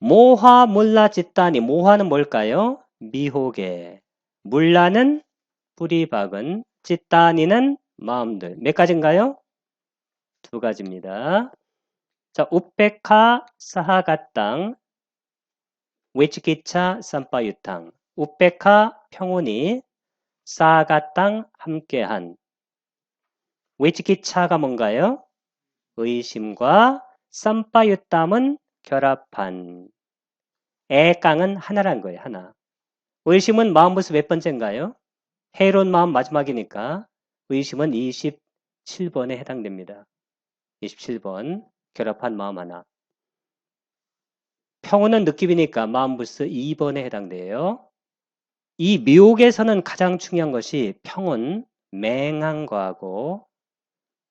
모화 물라 찢다니. 모화는 뭘까요? 미혹에. 물라는 뿌리 박은, 찢다니는 마음들. 몇 가지인가요? 두 가지입니다. 자, 우페카 사하가땅 웨치키차 쌈바유탕. 우페카 평온이, 사하가땅 함께한. 웨치키차가 뭔가요? 의심과, 쌈바유땀은 결합한. 애깡은 하나란 거예요. 하나. 의심은 마음부스 몇 번째인가요? 해로운 마음 마지막이니까 의심은 27번에 해당됩니다. 27번 결합한 마음 하나. 평온은 느낌이니까 마음부스 2번에 해당돼요. 이 미혹에서는 가장 중요한 것이 평온, 맹한 거하고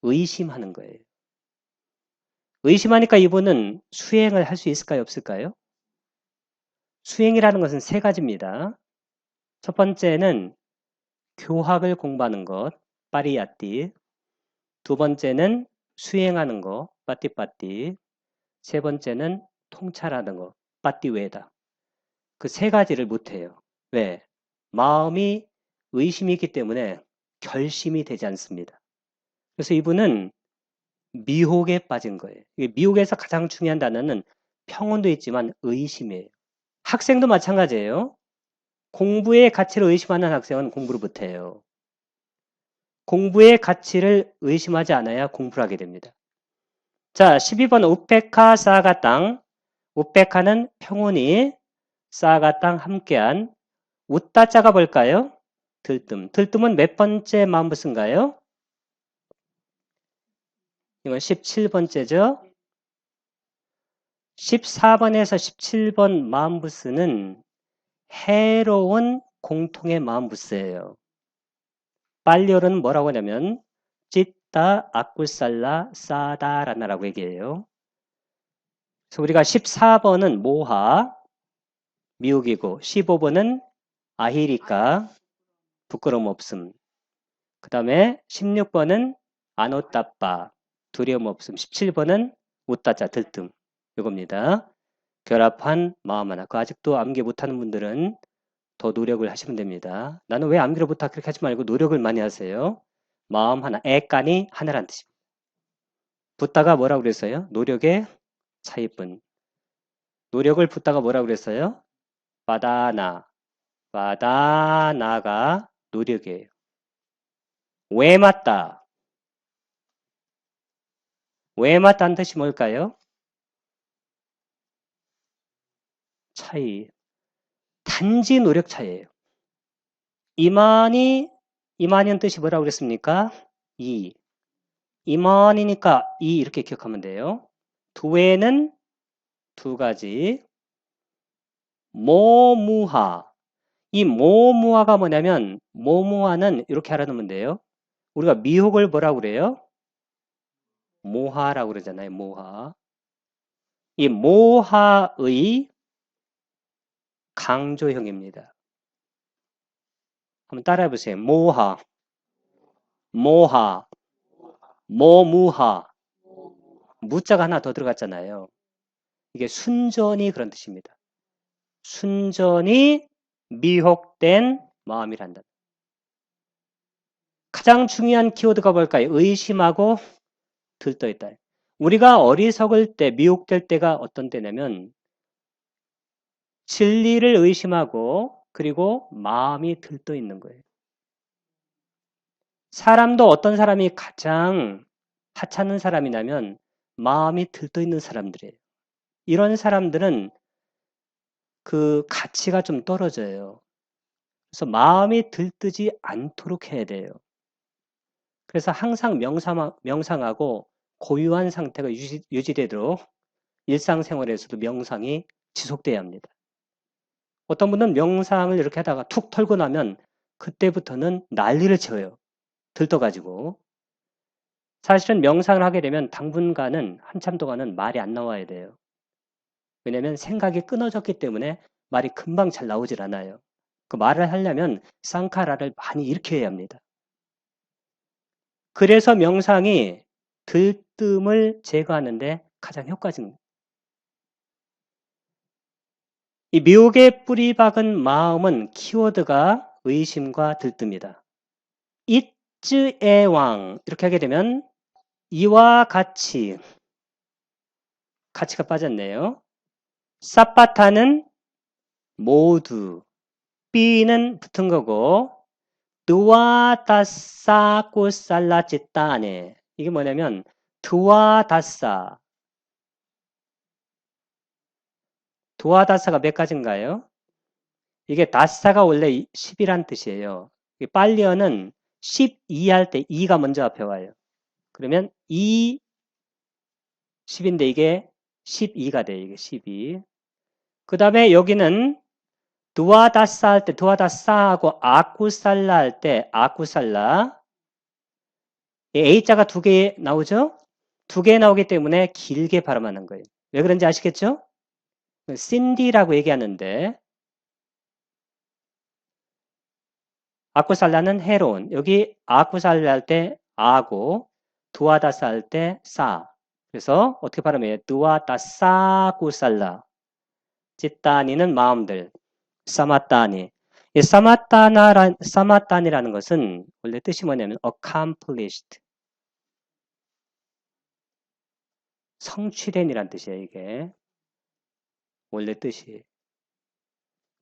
의심하는 거예요. 의심하니까 이분은 수행을 할 수 있을까요? 없을까요? 수행이라는 것은 세 가지입니다. 첫 번째는 교학을 공부하는 것, 빠리야띠. 두 번째는 수행하는 거, 빠띠빠띠. 세 번째는 통찰하는 거, 빠띠웨다. 그 세 가지를 못해요. 왜? 마음이 의심이 있기 때문에 결심이 되지 않습니다. 그래서 이분은 미혹에 빠진 거예요. 미혹에서 가장 중요한 단어는 평온도 있지만 의심이에요. 학생도 마찬가지예요. 공부의 가치를 의심하는 학생은 공부를 못해요. 공부의 가치를 의심하지 않아야 공부를 하게 됩니다. 자, 12번 우페카 사가땅. 우페카는 평온이, 사가땅 함께한. 웃다자가 뭘까요? 들뜸. 들뜸은 몇 번째 마음부스인가요? 이건 17번째죠. 14번에서 17번 마음부스는 해로운 공통의 마음부스예요. 빨리어는 뭐라고 하냐면 찢다, 아쿠살라, 사다라나라고 얘기해요. 그래서 우리가 14번은 모하, 미혹이고 15번은 아히리까, 부끄러움 없음. 그 다음에 16번은 아노따빠, 두려움 없음. 17번은 웃다자, 들뜸. 이겁니다. 결합한 마음 하나. 그 아직도 암기 못하는 분들은 더 노력을 하시면 됩니다. 나는 왜 암기를 못하 그렇게 하지 말고 노력을 많이 하세요. 마음 하나, 애간이 하나란 뜻입니다. 붓다가 뭐라고 그랬어요? 노력의 차이뿐. 노력을 붓다가 뭐라고 그랬어요? 바다나. 바다나가 노력이에요. 왜 맞다? 왜 맞다는 뜻이 뭘까요? 차이. 단지 노력 차이예요. 이만이는 뜻이 뭐라고 그랬습니까? 이. 이만이니까 이 이렇게 기억하면 돼요. 두에는 두 가지. 모무하. 이 모무하가 뭐냐면 모무하는 이렇게 알아놓으면 돼요. 우리가 미혹을 뭐라고 그래요? 모하라고 그러잖아요. 모하. 이 모하의 강조형입니다. 한번 따라해 보세요. 모하, 모하, 모무하. 무자가 하나 더 들어갔잖아요. 이게 순전히 그런 뜻입니다. 순전히 미혹된 마음이란다. 가장 중요한 키워드가 뭘까요? 의심하고 들떠있다. 우리가 어리석을 때, 미혹될 때가 어떤 때냐면 진리를 의심하고 그리고 마음이 들떠있는 거예요. 사람도 어떤 사람이 가장 하찮은 사람이냐면 마음이 들떠있는 사람들이에요. 이런 사람들은 그 가치가 좀 떨어져요. 그래서 마음이 들뜨지 않도록 해야 돼요. 그래서 항상 명상하고 고유한 상태가 유지되도록 일상생활에서도 명상이 지속돼야 합니다. 어떤 분은 명상을 이렇게 하다가 툭 털고 나면 그때부터는 난리를 쳐요. 들떠가지고. 사실은 명상을 하게 되면 당분간은 한참 동안은 말이 안 나와야 돼요. 왜냐하면 생각이 끊어졌기 때문에 말이 금방 잘 나오질 않아요. 그 말을 하려면 쌍카라를 많이 일으켜야 합니다. 그래서 명상이 들뜸을 제거하는데 가장 효과적입니다. 이 미혹의 뿌리 박은 마음은 키워드가 의심과 들뜹니다. 이즈의 왕 이렇게 하게 되면 이와 같이 가치가 빠졌네요. 사파타는 모두, B는 붙은 거고 드와 다사 꼬살라 찌따네 이게 뭐냐면 드와 다사 몇 가지인가요? 이게 다사가 원래 10이란 뜻이에요. 빨리어는 12 할 때 2가 먼저 앞에 와요. 그러면 2, 10인데 이게 12가 돼요. 이게 12. 그 다음에 여기는 두아다사 할 때 두아다사하고 아쿠살라 할 때 아쿠살라 A자가 두 개 나오죠? 두 개 나오기 때문에 길게 발음하는 거예요. 왜 그런지 아시겠죠? 신디라고 얘기하는데 아쿠살라는 헤론 여기 아쿠살라 할 때 아고 두아다사 할 때 사 그래서 어떻게 발음해요? 두아다사 쿠살라 찌따니는 마음들 사마따니 이 사마따니라는 것은 원래 뜻이 뭐냐면 accomplished 성취된이란 뜻이에요. 이게 원래 뜻이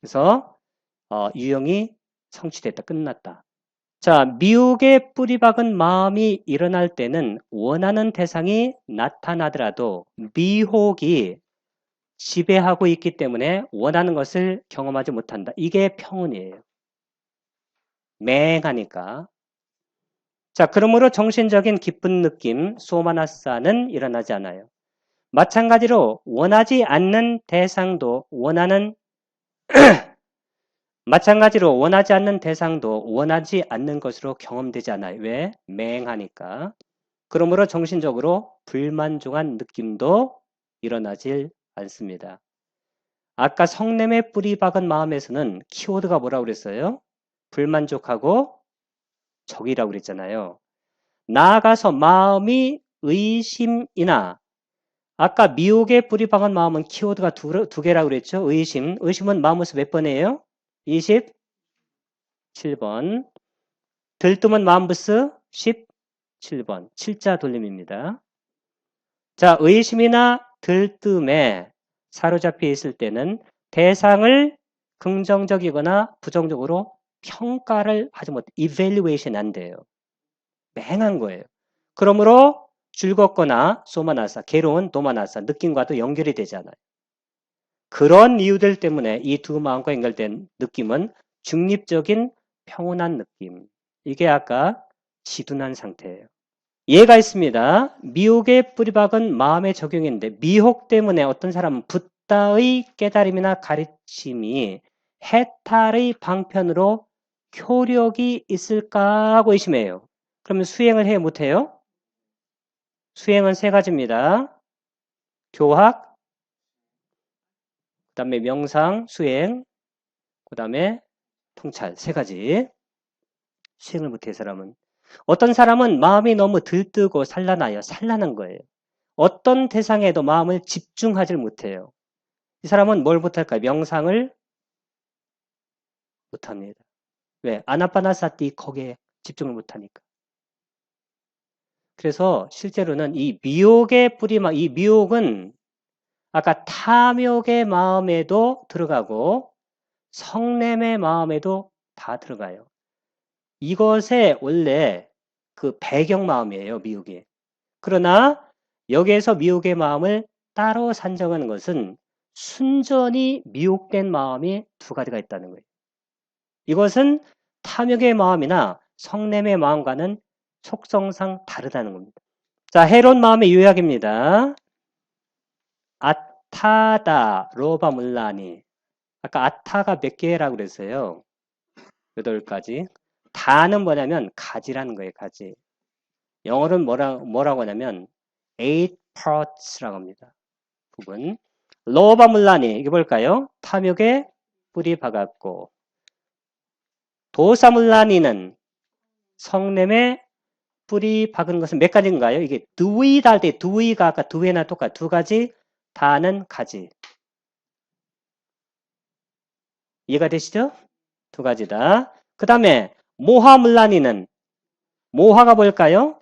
그래서 유형이 성취됐다 끝났다. 자 미혹의 뿌리 박은 마음이 일어날 때는 원하는 대상이 나타나더라도 미혹이 지배하고 있기 때문에 원하는 것을 경험하지 못한다. 이게 평온이에요. 맹하니까. 자, 그러므로 정신적인 기쁜 느낌, 소마나사는 일어나지 않아요. 마찬가지로 원하지 않는 대상도 원하지 않는 것으로 경험되지 않아요. 왜? 맹하니까. 그러므로 정신적으로 불만족한 느낌도 일어나질 않습니다. 아까 성냄에 뿌리 박은 마음에서는 키워드가 뭐라고 그랬어요? 불만족하고 적이라고 그랬잖아요. 나아가서 마음이 의심이나 아까 미혹에 뿌리 박은 마음은 키워드가 두 개라고 그랬죠? 의심은 마음에서 몇 번이에요? 27번. 들뜸은 마음부스 17번. 7자 돌림입니다. 자, 의심이나 들뜸에 사로잡혀 있을 때는 대상을 긍정적이거나 부정적으로 평가를 하지 못해. evaluation 안 돼요. 맹한 거예요. 그러므로 즐겁거나 소마나사, 괴로운 도마나사, 느낌과도 연결이 되잖아요. 그런 이유들 때문에 이 두 마음과 연결된 느낌은 중립적인 평온한 느낌. 이게 아까 지둔한 상태예요. 예가 있습니다. 미혹의 뿌리박은 마음의 적용인데 미혹 때문에 어떤 사람은 붓다의 깨달음이나 가르침이 해탈의 방편으로 효력이 있을까 하고 의심해요. 그러면 수행을 해요? 못해요? 수행은 세 가지입니다. 교학, 그 다음에 명상, 수행, 그 다음에 통찰 세 가지. 수행을 못해요, 사람은. 어떤 사람은 마음이 너무 들뜨고 산란하여 산란한 거예요. 어떤 대상에도 마음을 집중하지 못해요. 이 사람은 뭘 못할까요? 명상을 못합니다. 왜? 아나파나사티 거기에 집중을 못하니까. 그래서 실제로는 이 미혹의 뿌리막, 이 미혹은 아까 탐욕의 마음에도 들어가고 성냄의 마음에도 다 들어가요. 이것의 원래 그 배경 마음이에요, 미혹이. 그러나 여기에서 미혹의 마음을 따로 산정하는 것은 순전히 미혹된 마음이 두 가지가 있다는 거예요. 이것은 탐욕의 마음이나 성냄의 마음과는 속성상 다르다는 겁니다. 자, 해론 마음의 요약입니다. 아타다 로바 물라니. 아까 아타가 몇 개라고 그랬어요? 8가지. 다는 뭐냐면 가지라는 거예요, 가지. 영어로는 뭐라고 하냐면 8 parts라고 합니다. 부분. 로바 물라니, 이게 뭘까요? 탐욕에 뿌리 박았고, 도사 물라니는 성냄에 뿌리 박은 것은 몇 가지인가요? 이게 두이다 할 때 두이가 아까 두에나 똑같아. 두 가지, 다는 가지. 이해가 되시죠? 두 가지다. 그 다음에 모하물라니는 모하가 뭘까요?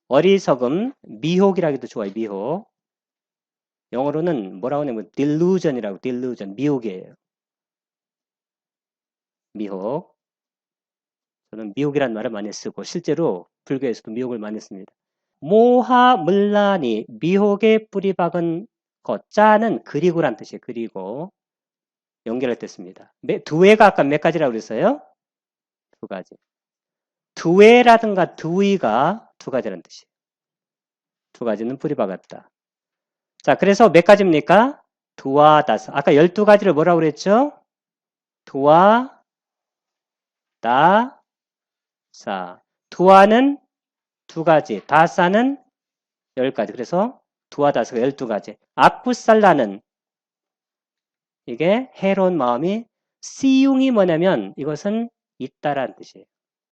어리석음, 미혹이라기도 좋아요. 미혹. 영어로는 뭐라고 하냐면 delusion이라고 delusion, 미혹이에요. 미혹. 저는 미혹이라는 말을 많이 쓰고 실제로 불교에서도 미혹을 많이 씁니다. 모하물라니 미혹에 뿌리 박은 것. 자는 그리고란 뜻이에요. 그리고 연결할 때 씁니다. 두해가 아까 몇 가지라고 그랬어요? 두 가지. 두해라든가 두의가 두 가지라는 뜻이에요. 두 가지는 뿌리 박았다. 자, 그래서 몇 가지입니까? 두와 다사. 아까 12가지를 뭐라고 그랬죠? 두와 다사. 두와는 두 가지, 다사는 10가지. 그래서 두와 다사가 12가지. 아쿠살라는 이게 해로운 마음이 씨용이 뭐냐면 이것은 있다라는 뜻이에요.